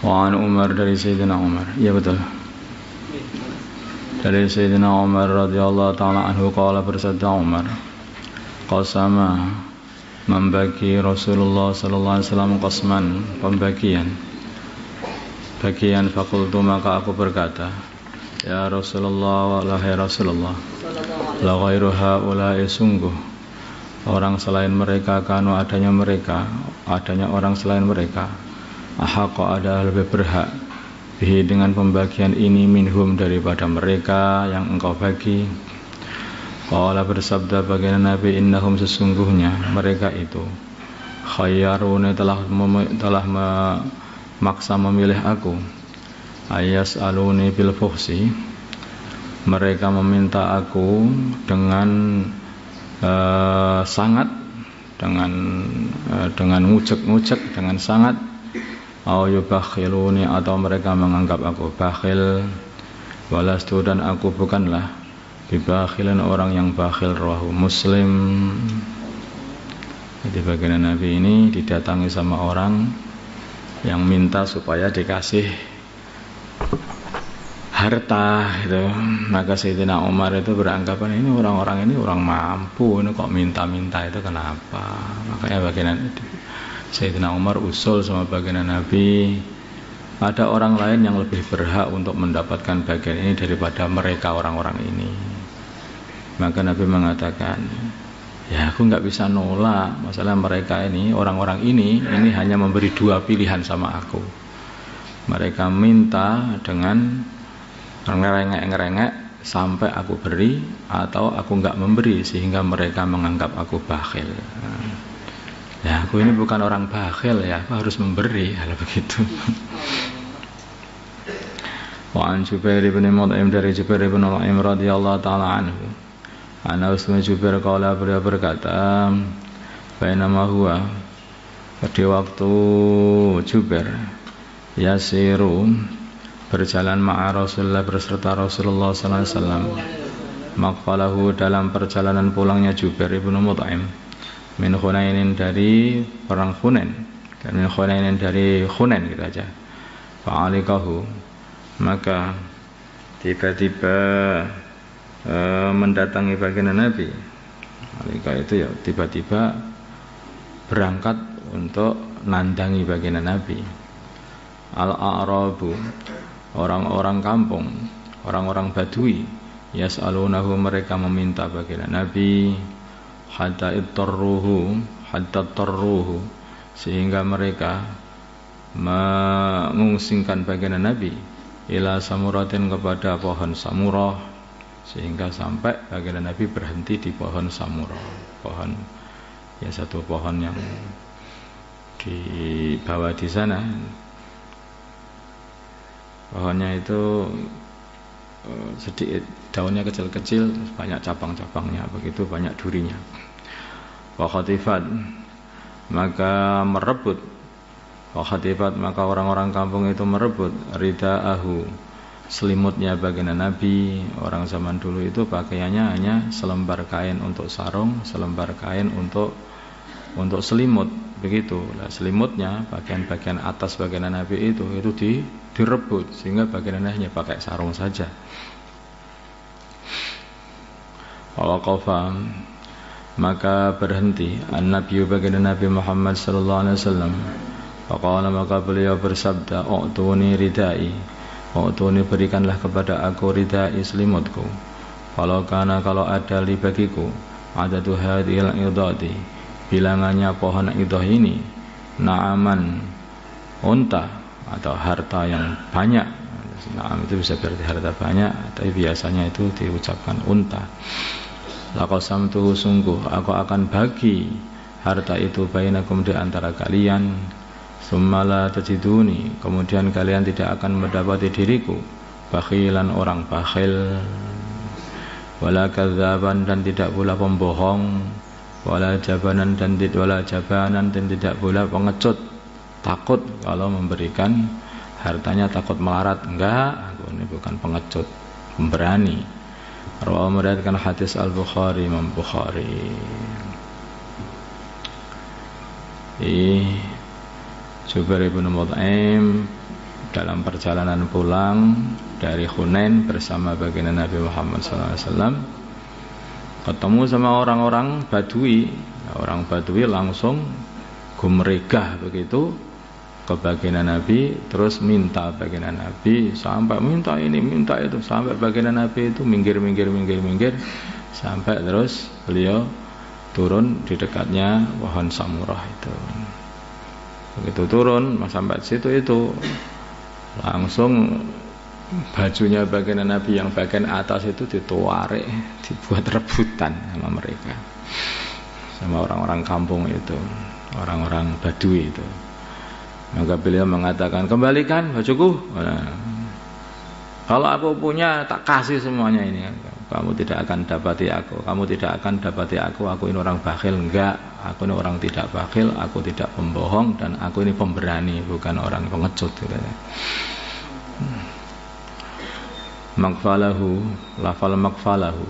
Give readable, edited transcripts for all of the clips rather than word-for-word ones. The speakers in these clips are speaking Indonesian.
Wa an Umar dari Sayyidina Umar. Iya betul. Dari Sayyidina Umar radhiyallahu taala anhu qala bersabda Umar, qasama membagi Rasulullah sallallahu alaihi wasallam qasman, pembagian. Bagian fakultu maka aku berkata, ya Rasulullah wahai Rasulullah, la ghairu haula'i sungguh orang selain mereka kanu adanya orang selain mereka ahaqqa ada lebih berhak bihi dengan pembagian ini minhum daripada mereka yang engkau bagi. Qala bersabda baginda Nabi, innahum sesungguhnya mereka itu khayyaruni telah memaksa memilih aku, ayas aluni bil fuhsi mereka meminta aku dengan sangat, dengan ngucek dengan sangat, au yubakhiluni atau mereka menganggap aku bakhil, walastu dan aku bukanlah bibakhilin orang yang bakhil, rawahu Muslim. Jadi baginda Nabi ini didatangi sama orang yang minta supaya dikasih harta gitu. Maka Sayyidina Umar itu beranggapan ini orang-orang ini orang mampu, ini kok minta-minta itu kenapa? Makanya baginda Sayyidina Umar usul sama baginda Nabi, ada orang lain yang lebih berhak untuk mendapatkan bagian ini daripada mereka orang-orang ini. Maka Nabi mengatakan, ya aku nggak bisa nolak, masalah mereka ini, orang-orang ini hanya memberi dua pilihan sama aku. Mereka minta dengan ngerengek sampai aku beri, atau aku nggak memberi sehingga mereka menganggap aku bakhil. Ya aku ini bukan orang bakhil, ya aku harus memberi, kalau begitu. Wa an Jubair bin Mut'im dari Jubair bin Mut'im radhiyallahu taala anhu, ana usma Jubair qala beliau berkata, bainama huwa pada waktu Jubair yasiru berjalan ma'a Rasulullah berserta Rasulullah sallallahu alaihi wasallam, maqalahu dalam perjalanan pulangnya Jubair bin Mut'im min Hunainin dari perang Hunain, dan min Hunainin dari Hunain gitu aja. Fa'alikahu maka tiba-tiba mendatangi baginda Nabi. Alika itu ya tiba-tiba berangkat untuk nandangi baginda Nabi. Al-A'rabu orang-orang kampung, orang-orang Badui, yas'alunahu mereka meminta baginda Nabi, hatta tarruhu sehingga mereka mengusingkan baginda Nabi ila samuratin kepada pohon samurah, sehingga sampai baginda Nabi berhenti di pohon samurah, pohon ya satu pohon yang di bawah di sana. Pohonnya itu sedikit daunnya kecil-kecil, banyak cabang-cabangnya, begitu banyak durinya. Wa khatifat maka merebut, wa khatifat maka orang-orang kampung itu merebut ridaahu selimutnya baginda Nabi. Orang zaman dulu itu pakaiannya hanya selembar kain untuk sarung, selembar kain untuk selimut, begitu. Nah, selimutnya bagian-bagian atas baginda Nabi itu direbut sehingga baginda Nabi hanya pakai sarung saja. Waqafa maka berhenti an-nabi baginda Nabi Muhammad sallallahu alaihi wasallam. Faqala maka beliau bersabda, "U'tuni ridai." U'tuni berikanlah kepada aku ridai selimutku. Kalau ada li bagiku adadu hadhil idadi bilangannya pohon idah ini, na'aman unta atau harta yang banyak. Na'am itu bisa berarti harta banyak, tapi biasanya itu diucapkan unta. Laqasamtuhu sungguh aku akan bagi harta itu bainakum di antara kalian, summala tajiduni kemudian kalian tidak akan mendapati diriku bakhilan orang bakhil, wala kadzaban dan tidak pula pembohong, wala jabanan dan tidak pula pengecut, takut kalau memberikan hartanya takut melarat. Enggak, aku ini bukan pengecut, pemberani. Rawahu meriwayatkan hadis Al-Bukhari, Imam Bukhari. Jubair bin Mut'im dalam perjalanan pulang dari Hunain bersama baginda Nabi Muhammad SAW, ketemu sama orang-orang Badui. Orang Badui langsung gumregah begitu ke baginda Nabi, terus minta baginda Nabi, sampai minta ini minta itu, sampai baginda Nabi itu minggir, sampai terus beliau turun di dekatnya pohon samurah itu. Begitu turun sampai situ itu langsung bajunya bagian Nabi yang bagian atas itu dituarik, dibuat rebutan sama mereka, sama orang-orang kampung itu, orang-orang Badui itu. Maka beliau mengatakan, kembalikan bajuku. Nah, kalau aku punya tak kasih semuanya ini. Kamu tidak akan dapati aku. Kamu tidak akan dapati aku. Aku ini orang bakhil. Enggak. Aku ini orang tidak bakhil. Aku tidak pembohong. Dan aku ini pemberani. Bukan orang pengecut. Makfalahu. Lafal makfalahu.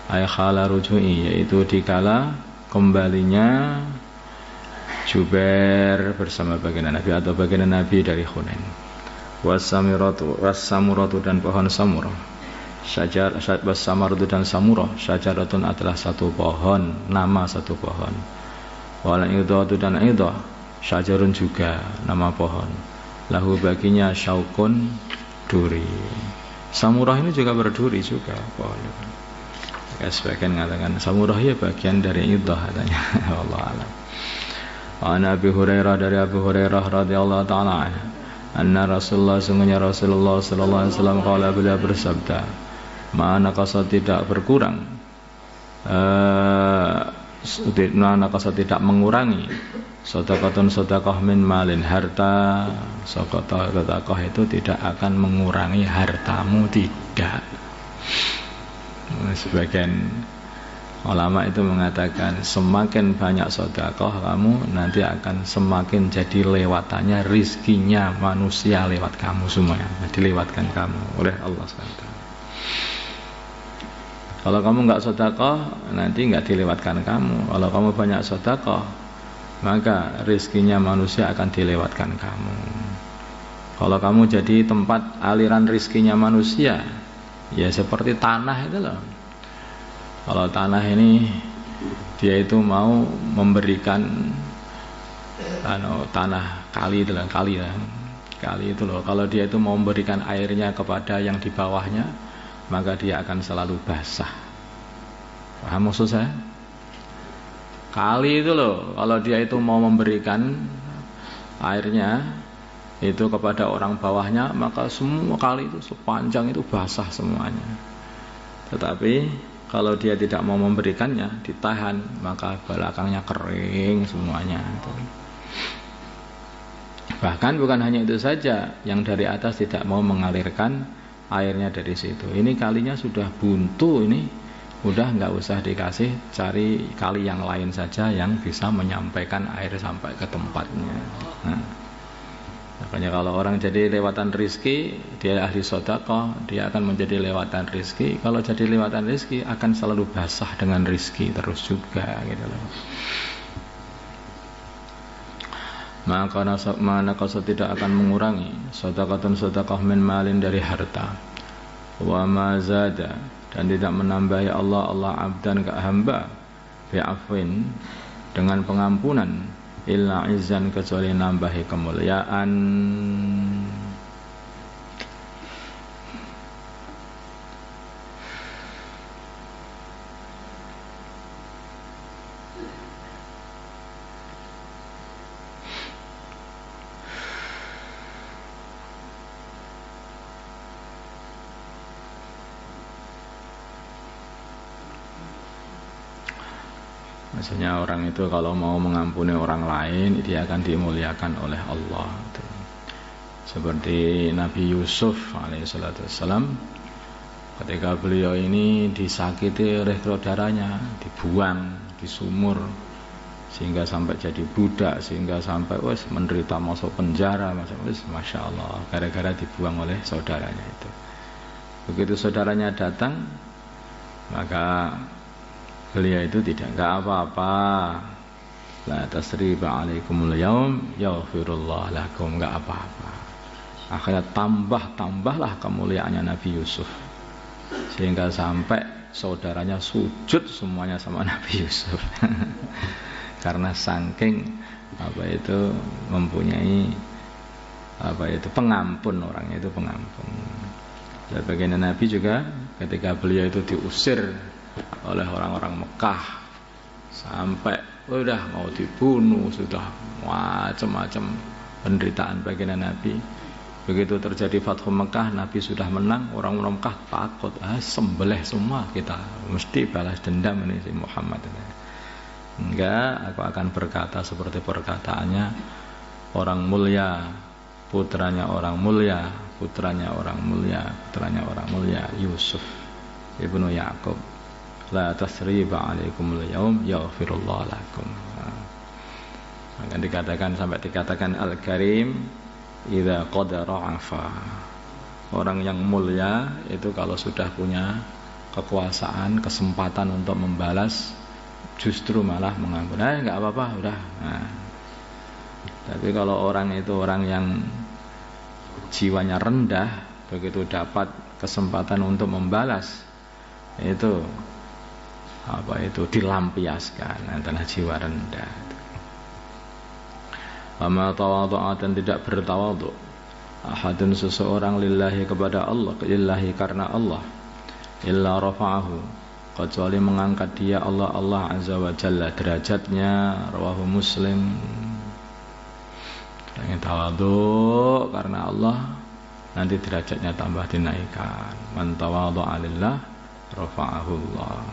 Ayakhala rujui. Yaitu dikala kembalinya Jubair bersama baginda Nabi atau baginda Nabi dari Hunain. Wassamuratu dan pohon samurah. Wassamaratu dan samurah. Syajaratun adalah satu pohon, nama satu pohon. Wal idhatu dan idhah. Syajarun juga nama pohon. Lahu baginya syaukun, duri. Samurah ini juga berduri juga pohon. Ya, sebagian mengatakan samurah ya bagian dari idhah katanya. Wallahu a'lam. An Abi Hurairah dari Abu Hurairah radhiyallahu taala anhu, anna Rasulullah sungguhnya Rasulullah sallallahu alaihi wasallam qala beliau bersabda, mana kasa tidak berkurang, mana kasa tidak mengurangi, sedekahun sedekah min malin harta, sedekah itu tidak akan mengurangi hartamu, tidak. Sebagian ulama itu mengatakan semakin banyak sedekah kamu nanti akan semakin jadi lewatannya rizkinya manusia lewat kamu semuanya, dilewatkan kamu oleh Allah SWT. Kalau kamu enggak sedekah nanti enggak dilewatkan kamu. Kalau kamu banyak sedekah maka rizkinya manusia akan dilewatkan kamu. Kalau kamu jadi tempat aliran rizkinya manusia, ya seperti tanah itu loh. Kalau tanah ini dia itu mau memberikan tanah kali itu loh, kali itu loh. Kalau dia itu mau memberikan airnya kepada yang di bawahnya, maka dia akan selalu basah. Paham maksud saya? Kali itu loh, kalau dia itu mau memberikan airnya itu kepada orang bawahnya, maka semua kali itu sepanjang itu basah semuanya. Tetapi kalau dia tidak mau memberikannya, ditahan, maka belakangnya kering semuanya. Bahkan bukan hanya itu saja, yang dari atas tidak mau mengalirkan airnya dari situ. Ini kalinya sudah buntu, ini udah nggak usah dikasih, cari kali yang lain saja yang bisa menyampaikan air sampai ke tempatnya. Nah, makanya kalau orang jadi lewatan rizki, dia ahli sedekah, dia akan menjadi lewatan rizki. Kalau jadi lewatan rizki akan selalu basah dengan rizki terus juga gitu loh. Maka kau tidak akan mengurangi sedekahun sedekah min malin dari harta. Wa ma zada dan tidak menambahi Allah abdan ke hamba bi'afwin dengan pengampunan illa izzan kecuali nambahi kemuliaan. Maksudnya orang itu kalau mau mengampuni orang lain, dia akan dimuliakan oleh Allah. Seperti Nabi Yusuf alaihissalam, ketika beliau ini disakiti oleh saudaranya, dibuang di sumur sehingga sampai jadi budak, sehingga sampai menderita masuk penjara, masya Allah, gara-gara dibuang oleh saudaranya itu. Begitu saudaranya datang, maka beliau itu enggak apa-apa, la tasriba alaikumul yaum yaghfirullah lakum, enggak apa-apa. Akhirnya tambahlah kemuliaannya Nabi Yusuf, sehingga sampai saudaranya sujud semuanya sama Nabi Yusuf. Karena saking mempunyai pengampun, orangnya itu pengampun. Sebagian Nabi juga ketika beliau itu diusir oleh orang-orang Mekah sampai udah mau dibunuh, sudah macam-macam penderitaan bagian Nabi. Begitu terjadi Fathu Mekah, Nabi sudah menang, orang-orang Mekah takut, sembelih semua, kita mesti balas dendam ini si Muhammad ini. Enggak, aku akan berkata seperti perkataannya orang mulia, putranya orang mulia, Yusuf ibnu Ya'qub. La tasriba alaikumul yaum yaghfirullah lakum. Maka dikatakan Al-Karim idza qadara afa. Orang yang mulia itu kalau sudah punya kekuasaan, kesempatan untuk membalas, justru malah mengampuni. Enggak apa-apa, udah. Tapi kalau orang itu orang yang jiwanya rendah, begitu dapat kesempatan untuk membalas, itu dilampiaskan antara jiwa rendah. Amma tawadhu'a, dan tidak bertawadhu ahadun seseorang lillahi kepada Allah, lillahi karena Allah, illa rafa'ahu, kecuali mengangkat dia Allah azza wa jalla derajatnya. Rawahu Muslim. Yang tawadhu karena Allah, nanti derajatnya tambah dinaikkan. Man tawadhu'a lillah rafa'ahu Allah.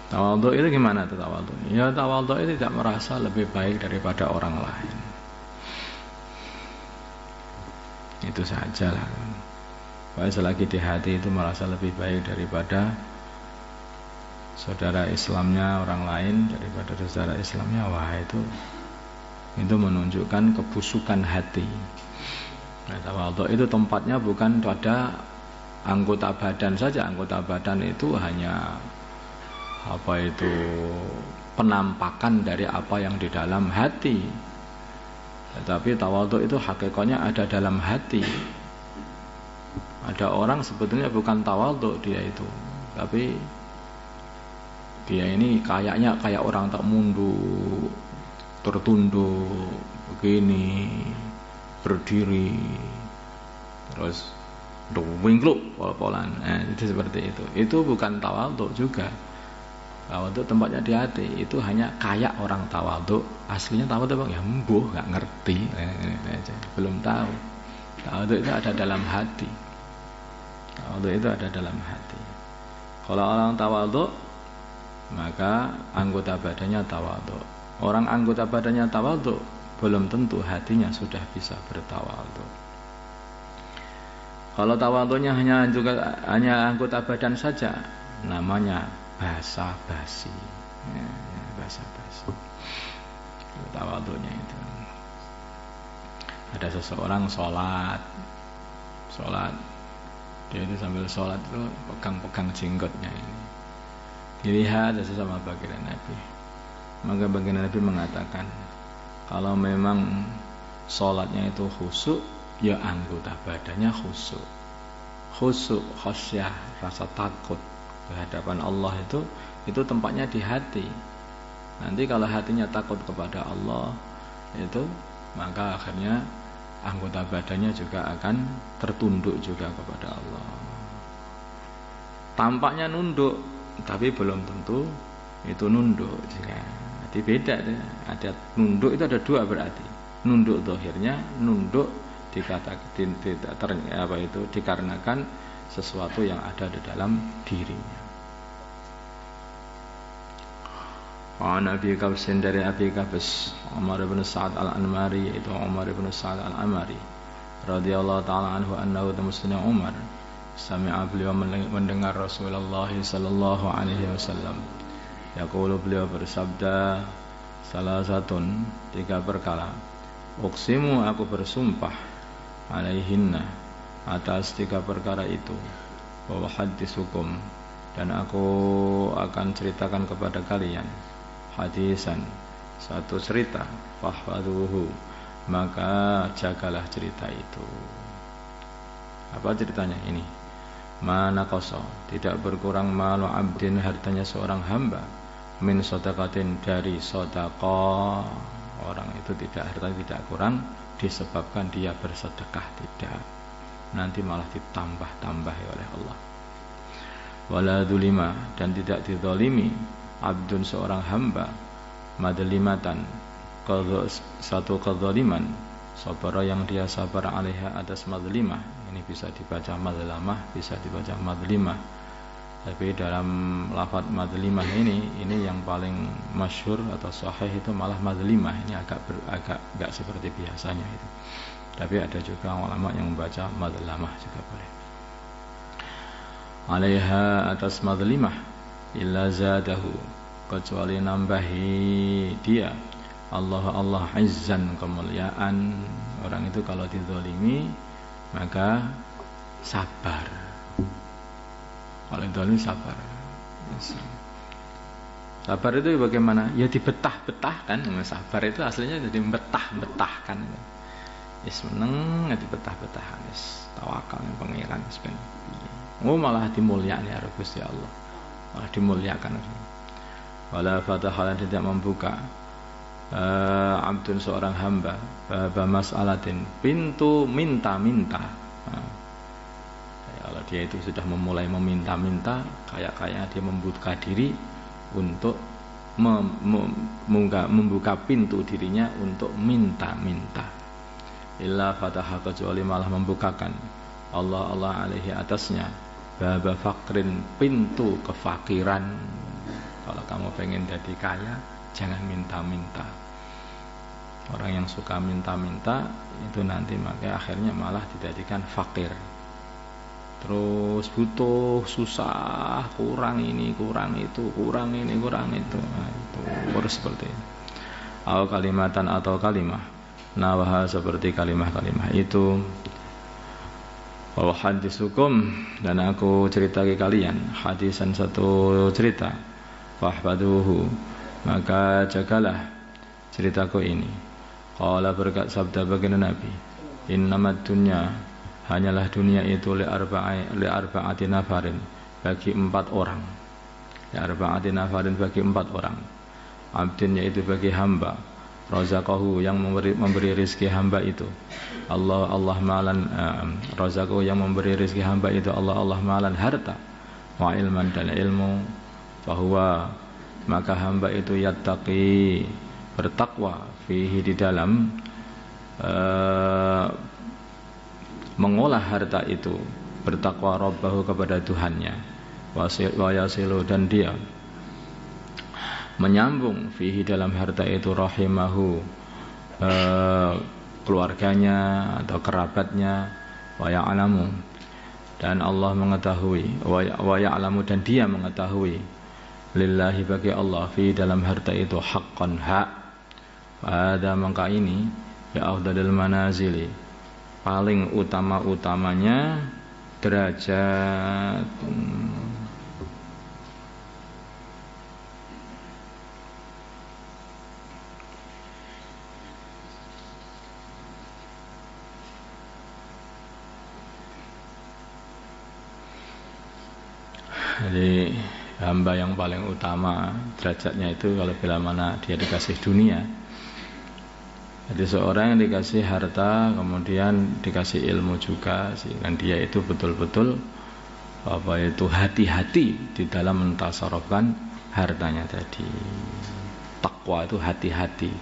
Tawadhu itu gimana tuh tawadhu? Ya tawadhu itu tidak merasa lebih baik daripada orang lain. Itu sajalah. Bahwa selagi di hati itu merasa lebih baik daripada saudara Islamnya orang lain, daripada saudara Islamnya, wah itu menunjukkan kebusukan hati. Nah, tawadhu itu tempatnya bukan pada anggota badan saja. Anggota badan itu hanya penampakan dari apa yang di dalam hati. Tetapi tawadhu itu hakikatnya ada dalam hati. Ada orang sebetulnya bukan tawadhu dia itu, tapi dia ini kayaknya kayak orang tak mundur, tertunduk begini, berdiri terus wingkluk pol-polan. Itu seperti itu. Itu bukan tawadhu juga. Tawadhu tempatnya di hati. Itu hanya kayak orang tawadhu. Aslinya tawadhu bang, ya mbuh, nggak ngerti, belum tahu. Tawadhu itu ada dalam hati. Tawadhu itu ada dalam hati. Kalau orang tawadhu, maka anggota badannya tawadhu. Orang anggota badannya tawadhu, belum tentu hatinya sudah bisa bertawadhu. Kalau tawadhunya hanya anggota badan saja, namanya basa-basi. Basa-basi. Tawadhunya itu. Ada seseorang sholat, dia itu sambil sholat itu pegang-pegang jenggotnya ini. Dilihat sesama baginda Nabi. Maka baginda Nabi mengatakan, kalau memang sholatnya itu khusyuk, ya anggota badannya khusyuk. Khusyuk, khasyah, rasa takut kehadapan Allah itu tempatnya di hati. Nanti kalau hatinya takut kepada Allah itu, maka akhirnya anggota badannya juga akan tertunduk juga kepada Allah. Tampaknya nunduk, tapi belum tentu itu nunduk. Jadi beda. Ada nunduk itu ada dua berarti. Nunduk zahirnya, nunduk dikarenakan sesuatu yang ada di dalam dirinya. An Abi Qabsin, dari Abi Qabs Umar bin Sa'ad al-Anmari, yaitu Umar bin Sa'ad al-Anmari radhiyallahu ta'ala anhu, annahu muslimu Umar sami'a, beliau mendengar Rasulullah sallallahu alaihi wasallam yaqulu, beliau bersabda, salah satun, 3 perkara, uqsimu, aku bersumpah, alaihinna, atas 3 perkara itu, wa hadithukum, dan aku akan ceritakan kepada kalian, hadisan, satu cerita, fahfaduhu, maka jagalah cerita itu. Apa ceritanya ini? Mana koso, tidak berkurang malu abdin, hartanya seorang hamba, min sodakatin, dari sodako. Orang itu tidak, hartanya tidak kurang disebabkan dia bersedekah, tidak, nanti malah ditambah-tambahi oleh Allah. Wala dzulima, dan tidak dizalimi abdun, seorang hamba, madlimatan, satu kezaliman, sabar yang dia sabar alaiha, atas madlimah. Ini bisa dibaca madlamah, bisa dibaca madlimah, tapi dalam lafaz madlimah ini yang paling masyhur atau sahih itu malah madlimah. Ini agak enggak seperti biasanya itu, tapi ada juga ulama yang membaca madlamah juga boleh. Alaiha, atas madlimah, illa zadahu, kecuali nambahi dia Allah izzan, kemuliaan. Orang itu kalau dizalimi maka sabar. Kalau dizalimi sabar. Sabar itu bagaimana? Ya dibetah-betahkan. Sabar itu aslinya jadi betah-betahkan. Yes, meneng dibetah-betahkan. Yes, tawakal yang pengiran. Malah dimuliakan ya Gusti Allah. Malah dimuliakan. Wala fatahalan, tidak membuka abdun, seorang hamba, baba mas'alatin, pintu minta-minta. Kalau dia itu sudah memulai meminta-minta, kayak dia membuka diri untuk membuka pintu dirinya untuk minta-minta. Illa fataha, kecuali malah membukakan Allah alaihi, atasnya, baba fakrin, pintu kefakiran. Kalau kamu pengen jadi kaya, jangan minta-minta. Orang yang suka minta-minta itu nanti maka akhirnya malah dijadikan fakir. Terus butuh, susah, kurang ini, kurang itu, kurang ini, kurang itu. Nah, itu harus seperti itu. Atau kalimatan, atau kalimah. Nawaha, seperti kalimah-kalimah itu. Wa hadisukum, dan aku cerita ke kalian hadisan, satu cerita. Fahfaduhu, maka jagalah ceritaku ini. Qala, berkat sabda baginda Nabi, innamad dunya, hanyalah dunia itu li arba'ati nafarin, bagi 4 orang. Li arba'ati nafarin, bagi 4 orang. Abdin, yaitu bagi hamba, razaqahu, yang memberi rezeki hamba itu Allah malan, razaqahu, yang memberi rezeki hamba itu Allah malan, harta, wa ilman, dan ilmu, bahwa maka hamba itu yattaqi, bertakwa, fihi, di dalam mengolah harta itu, bertakwa rabbahu, kepada Tuhannya, wa yasilu, dan dia menyambung, fihi, dalam harta itu, rahimahu, keluarganya atau kerabatnya, wa ya'lamu, dan Allah mengetahui, wa ya'lamu, dan dia mengetahui, lillahi, bagi Allah, fi, dalam harta itu, haqqan, hak. Pada maka ini ya afdalul manazili, paling utama-utamanya derajat. Jadi hamba yang paling utama derajatnya itu kalau bila mana dia dikasih dunia. Jadi seorang yang dikasih harta, kemudian dikasih ilmu juga, dan dia itu betul-betul hati-hati di dalam mentasarufkan hartanya tadi. Takwa itu hati-hati.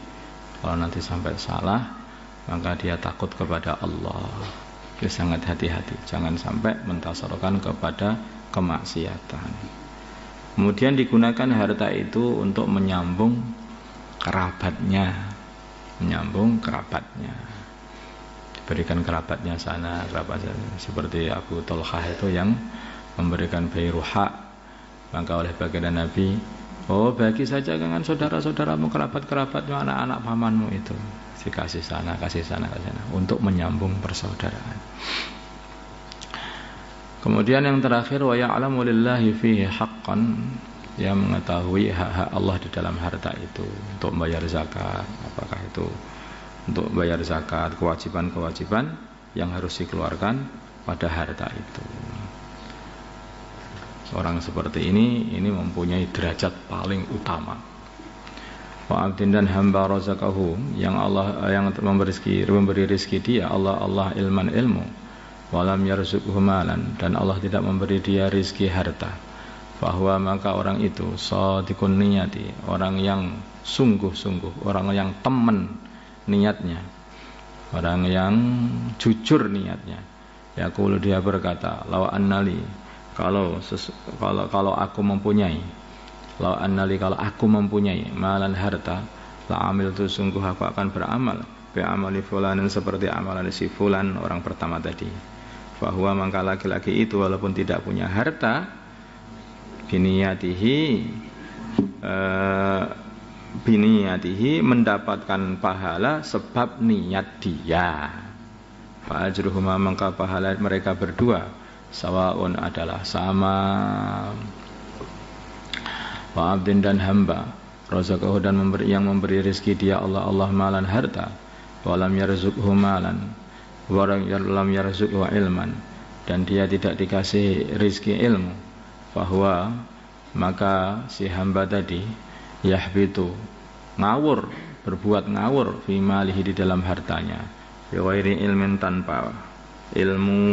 Kalau nanti sampai salah, maka dia takut kepada Allah. Dia sangat hati-hati, jangan sampai mentasarufkan kepada kemaksiatan. Kemudian digunakan harta itu untuk menyambung kerabatnya, diberikan kerabatnya sana, kerabatnya, seperti Abu Talhah itu yang memberikan bayruha, maka oleh baginda Nabi, bagi saja dengan saudara-saudaramu, kerabat-kerabatmu, anak-anak pamanmu itu, dikasih sana, kasih sana, untuk menyambung persaudaraan. Kemudian yang terakhir, wa ya'lamu lillahi fihi haqqan, yang mengetahui hak-hak Allah di dalam harta itu, untuk membayar zakat, apakah itu untuk bayar zakat, kewajiban-kewajiban yang harus dikeluarkan pada harta itu. Orang seperti ini mempunyai derajat paling utama. Wa abdin dan hamba razaqahu yang memberi rezeki dia Allah ilman ilmu, walam yarzuqhu malan dan Allah tidak memberi dia rezeki harta. Bahwa maka orang itu shadiqun niyati, orang yang sungguh-sungguh, orang yang teman niatnya, orang yang jujur niatnya. Yaqulu dia berkata, law annali, kalau aku mempunyai, law annali kalau aku mempunyai malan harta, la amil tu sungguh aku akan beramal bi amali fulanin seperti amalan si fulan orang pertama tadi. Bahwa maka laki-laki itu walaupun tidak punya harta, biniyatihi mendapatkan pahala sebab niat dia. Fa ajruhuma maka pahala mereka berdua sawaun adalah sama. Wa abdin dan hamba razaqahu dan memberi rezeki dia Allah malan harta, walam yarzuqhu malan, walam yarzuqhu ilman dan dia tidak dikasih rezeki ilmu. Bahwa maka si hamba tadi yahbitu ngawur, berbuat ngawur fi malihi di dalam hartanya, bi ghairi ilmin tanpa ilmu.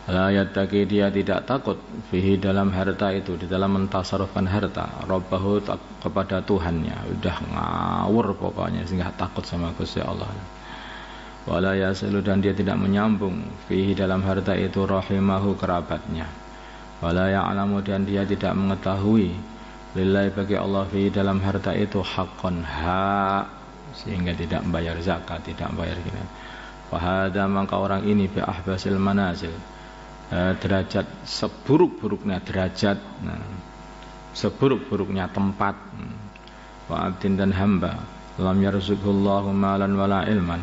La yattaqi dia tidak takut fihi dalam harta itu, di dalam mentasarufkan harta, rabbahu kepada Tuhannya, udah ngawur pokoknya sehingga takut sama Gusti Allah. Wala yasilu dan dia tidak menyambung fihi dalam harta itu rahimahu kerabatnya. Wala ya'lamu dan dia tidak mengetahui lillahi bagi Allah fihi dalam harta itu haqqan hak, sehingga tidak membayar zakat, tidak membayar gini. Fahada maka orang ini bi ahbasil manazil, derajat seburuk-buruknya derajat, seburuk-buruknya tempat. Wa abdin dan hamba lam yarzuqullahu malan wala ilman,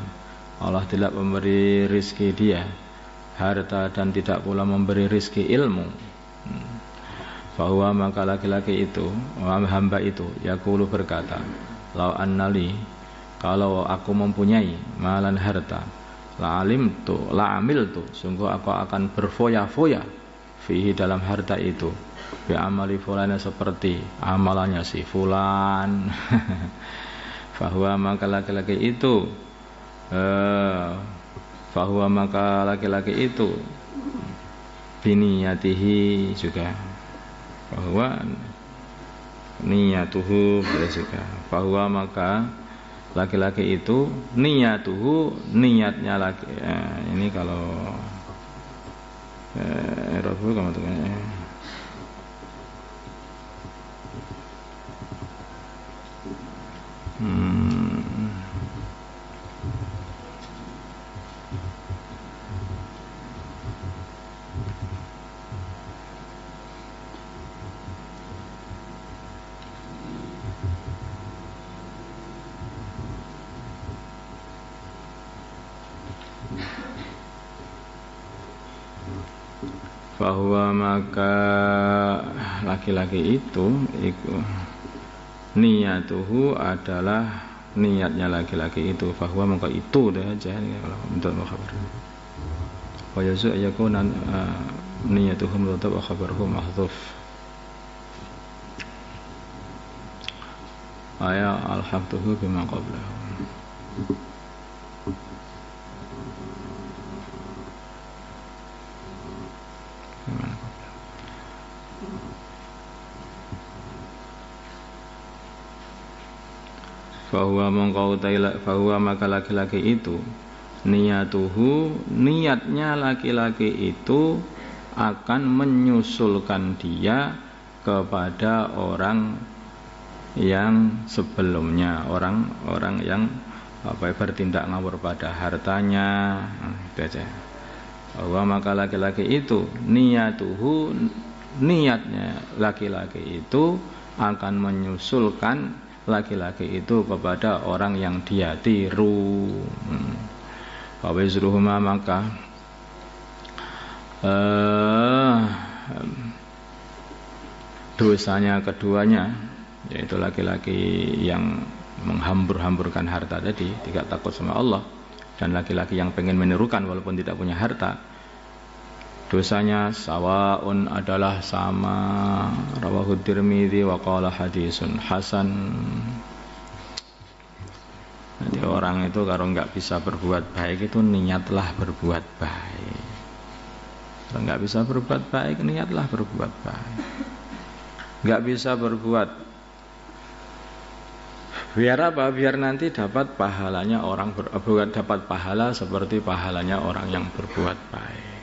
Allah tidak memberi rizki dia harta dan tidak pula memberi rizki ilmu. Bahwa maka laki-laki itu, hamba itu yaqulu berkata, lau annali kalau aku mempunyai malan harta, la amil tu sungguh aku akan berfoya-foya fihi dalam harta itu bi amali fulana seperti amalannya si fulan. Bahwa maka laki-laki itu biniyatihi juga, bahwa niyatuhu juga, bahwa maka laki-laki itu niyatuhu niatnya laki, ini kalau Rabu kamu tuh bahwa maka laki-laki itu niyatuhu adalah niatnya laki-laki itu, bahwa maka itu deh aja kalau untuk khabar. Wa yazu yakuna niyatuhum tetap khabaruhum mahdhuf. Aya al-haqtuhu bima qablahu. Bahwa maka laki-laki itu niyatuhu niatnya laki-laki itu akan menyusulkan dia kepada orang yang sebelumnya, orang yang bertindak ngawur pada hartanya. Itu aja. Bahwa maka laki-laki itu niyatuhu niatnya laki-laki itu akan menyusulkan laki-laki itu kepada orang yang dia tiru. Wawizruhuma maka dosanya keduanya, yaitu laki-laki yang menghambur-hamburkan harta tadi, tidak takut sama Allah, dan laki-laki yang pengen menirukan walaupun tidak punya harta, dosanya sawaun adalah sama. Rawahu Tirmidzi wa qala hadisun hasan. Jadi orang itu kalau nggak bisa berbuat baik itu niatlah berbuat baik. Kalau nggak bisa berbuat baik, niatlah berbuat baik. Nggak bisa berbuat, biar apa? Biar nanti dapat pahalanya orang dapat pahala seperti pahalanya orang yang berbuat baik.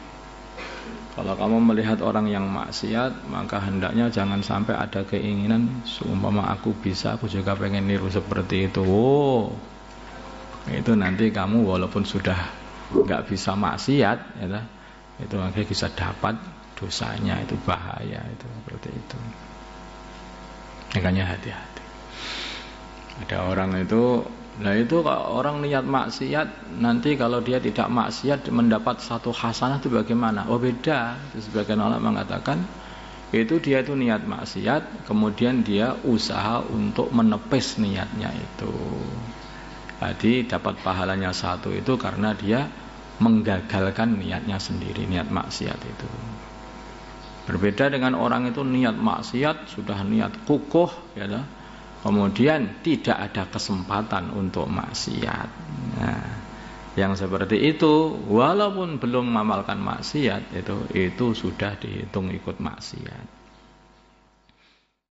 Kalau kamu melihat orang yang maksiat, maka hendaknya jangan sampai ada keinginan seumpama aku bisa, aku juga pengen niru seperti itu. Oh, itu nanti kamu walaupun sudah nggak bisa maksiat, ya, itu akhirnya bisa dapat dosanya, itu bahaya itu seperti itu. Makanya hati-hati. Ada orang itu, nah itu kalau orang niat maksiat, nanti kalau dia tidak maksiat mendapat satu hasanah itu bagaimana? Oh beda. Sebagian ulama mengatakan itu dia itu niat maksiat, kemudian dia usaha untuk menepis niatnya itu. Jadi dapat pahalanya satu itu karena dia menggagalkan niatnya sendiri, niat maksiat itu. Berbeda dengan orang itu niat maksiat, sudah niat kukuh, ya, kemudian tidak ada kesempatan untuk maksiat. Nah, yang seperti itu, walaupun belum mengamalkan maksiat, itu sudah dihitung ikut maksiat.